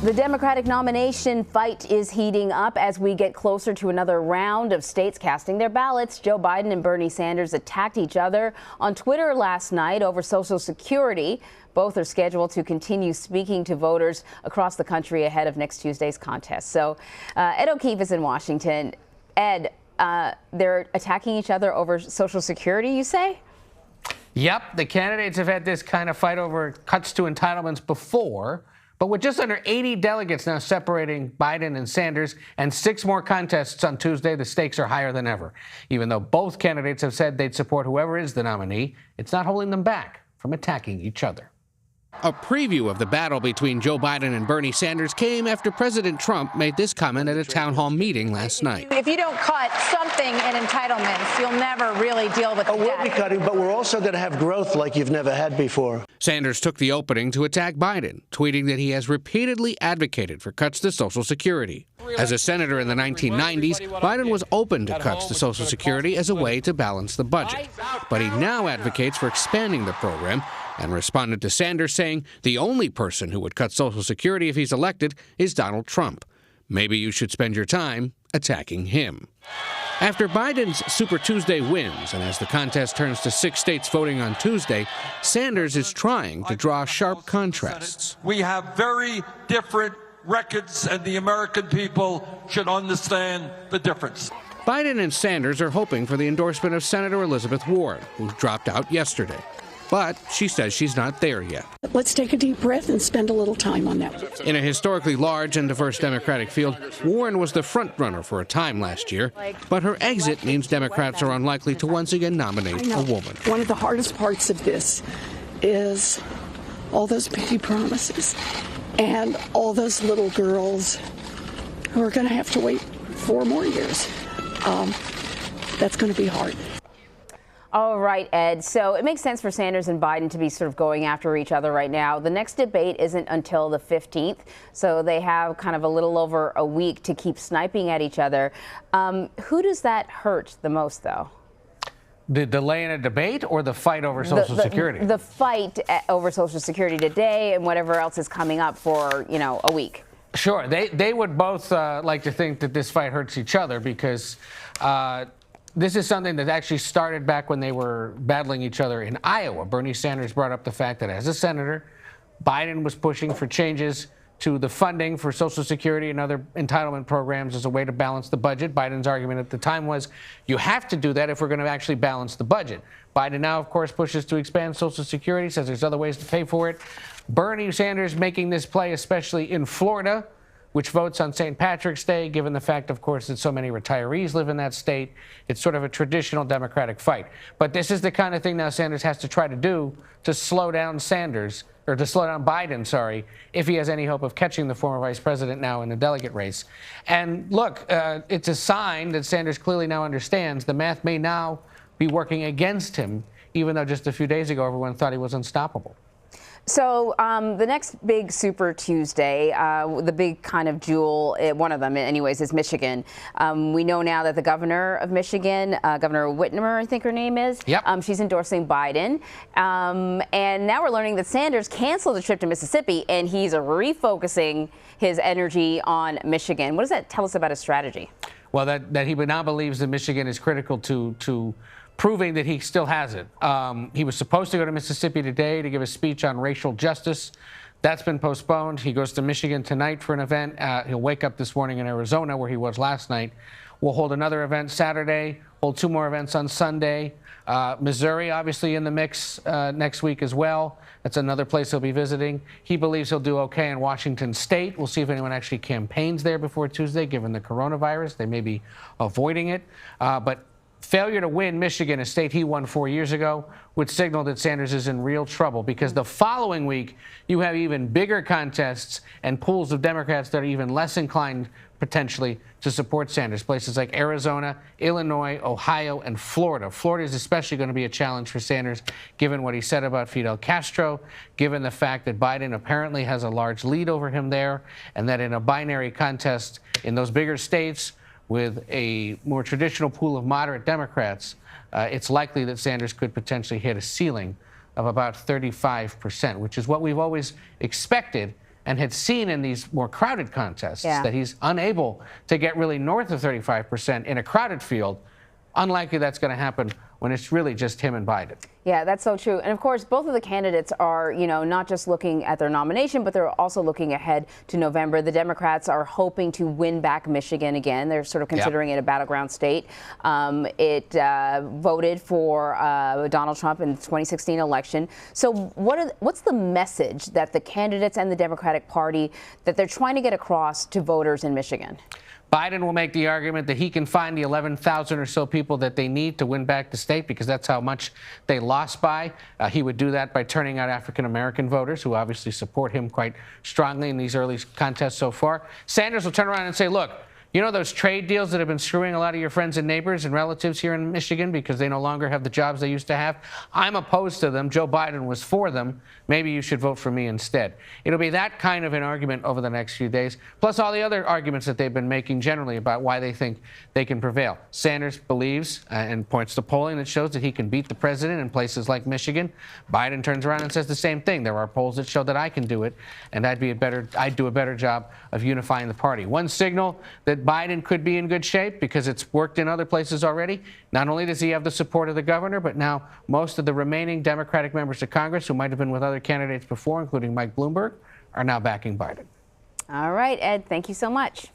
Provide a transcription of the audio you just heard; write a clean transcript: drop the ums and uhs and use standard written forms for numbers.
The Democratic nomination fight is heating up as we get closer to another round of states casting their ballots. Joe Biden and Bernie Sanders attacked each other on Twitter last night over Social Security. Both are scheduled to continue speaking to voters across the country ahead of next Tuesday's contest. So Ed O'Keefe is in Washington. Ed, they're attacking each other over Social Security, you say? Yep, the candidates have had this kind of fight over cuts to entitlements before. But with just under 80 delegates now separating Biden and Sanders and 6 more contests on Tuesday, the stakes are higher than ever. Even though both candidates have said they'd support whoever is the nominee, it's not holding them back from attacking each other. A preview of the battle between Joe Biden and Bernie Sanders came after President Trump made this comment at a town hall meeting last night. If you don't cut something in entitlements, you'll never really deal with the debt. We'll be cutting, but we're also going to have growth like you've never had before. Sanders took the opening to attack Biden, tweeting that he has repeatedly advocated for cuts to Social Security. As a senator in the 1990s, Biden was open to cuts to Social Security as a way to balance the budget. But he now advocates for expanding the program and responded to Sanders saying the only person who would cut Social Security if he's elected is Donald Trump. Maybe you should spend your time attacking him. After Biden's Super Tuesday wins, and as the contest turns to 6 states voting on Tuesday, Sanders is trying to draw sharp contrasts. We have very different records, and the American people should understand the difference. Biden and Sanders are hoping for the endorsement of Senator Elizabeth Warren, who dropped out yesterday. But she says she's not there yet. Let's take a deep breath and spend a little time on that. In a historically large and diverse Democratic field, Warren was the frontrunner for a time last year. But her exit means Democrats are unlikely to once again nominate a woman. One of the hardest parts of this is all those big promises and all those little girls who are going to have to wait 4 more years. That's going to be hard. All right, Ed. So it makes sense for Sanders and Biden to be sort of going after each other right now. The next debate isn't until the 15th, so they have kind of a little over a week to keep sniping at each other. Who does that hurt the most, though? The delay in a debate or the fight over Social Security? The fight over Social Security today and whatever else is coming up for, a week. Sure. They would both like to think that this fight hurts each other because this is something that actually started back when they were battling each other in Iowa. Bernie Sanders brought up the fact that as a senator, Biden was pushing for changes to the funding for Social Security and other entitlement programs as a way to balance the budget. Biden's argument at the time was, you have to do that if we're going to actually balance the budget. Biden now, of course, pushes to expand Social Security, says there's other ways to pay for it. Bernie Sanders making this play, especially in Florida, which votes on St. Patrick's Day, given the fact, of course, that so many retirees live in that state. It's sort of a traditional Democratic fight. But this is the kind of thing now Sanders has to try to do to slow down Biden, if he has any hope of catching the former vice president now in the delegate race. And look, it's a sign that Sanders clearly now understands the math may now be working against him, even though just a few days ago everyone thought he was unstoppable. So the next big Super Tuesday, the big kind of jewel, one of them anyways, is Michigan. We know now that the governor of Michigan, Governor Whitmer, I think her name is, she's endorsing Biden. And now we're learning that Sanders canceled the trip to Mississippi and he's refocusing his energy on Michigan. What does that tell us about his strategy? Well, that he now believes that Michigan is critical to proving that he still has it. He was supposed to go to Mississippi today to give a speech on racial justice. That's been postponed. He goes to Michigan tonight for an event. He'll wake up this morning in Arizona, where he was last night. We'll hold another event Saturday, hold 2 more events on Sunday. Missouri, obviously, in the mix next week as well. That's another place he'll be visiting. He believes he'll do okay in Washington State. We'll see if anyone actually campaigns there before Tuesday, given the coronavirus. They may be avoiding it. But failure to win Michigan, a state he won 4 years ago, would signal that Sanders is in real trouble, because the following week you have even bigger contests and pools of Democrats that are even less inclined potentially to support Sanders. Places like Arizona, Illinois, Ohio, and Florida. Florida is especially going to be a challenge for Sanders, given what he said about Fidel Castro, given the fact that Biden apparently has a large lead over him there, and that in a binary contest in those bigger states with a more traditional pool of moderate Democrats, it's likely that Sanders could potentially hit a ceiling of about 35%, which is what we've always expected and had seen in these more crowded contests Yeah. that he's unable to get really north of 35% in a crowded field. Unlikely that's going to happen when it's really just him and Biden. Yeah, that's so true. And of course, both of the candidates are, not just looking at their nomination, but they're also looking ahead to November. The Democrats are hoping to win back Michigan again. They're sort of considering it a battleground state. It voted for Donald Trump in the 2016 election. So what's the message that the candidates and the Democratic Party that they're trying to get across to voters in Michigan? Biden will make the argument that he can find the 11,000 or so people that they need to win back the state because that's how much they lost by. He would do that by turning out African-American voters who obviously support him quite strongly in these early contests so far. Sanders will turn around and say, look, you know those trade deals that have been screwing a lot of your friends and neighbors and relatives here in Michigan because they no longer have the jobs they used to have? I'm opposed to them. Joe Biden was for them. Maybe you should vote for me instead. It'll be that kind of an argument over the next few days, plus all the other arguments that they've been making generally about why they think they can prevail. Sanders believes and points to polling that shows that he can beat the president in places like Michigan. Biden turns around and says the same thing. There are polls that show that I can do it, and I'd do a better job of unifying the party. One signal that Biden could be in good shape because it's worked in other places already. Not only does he have the support of the governor, but now most of the remaining Democratic members of Congress who might have been with other candidates before, including Mike Bloomberg, are now backing Biden. All right, Ed, thank you so much.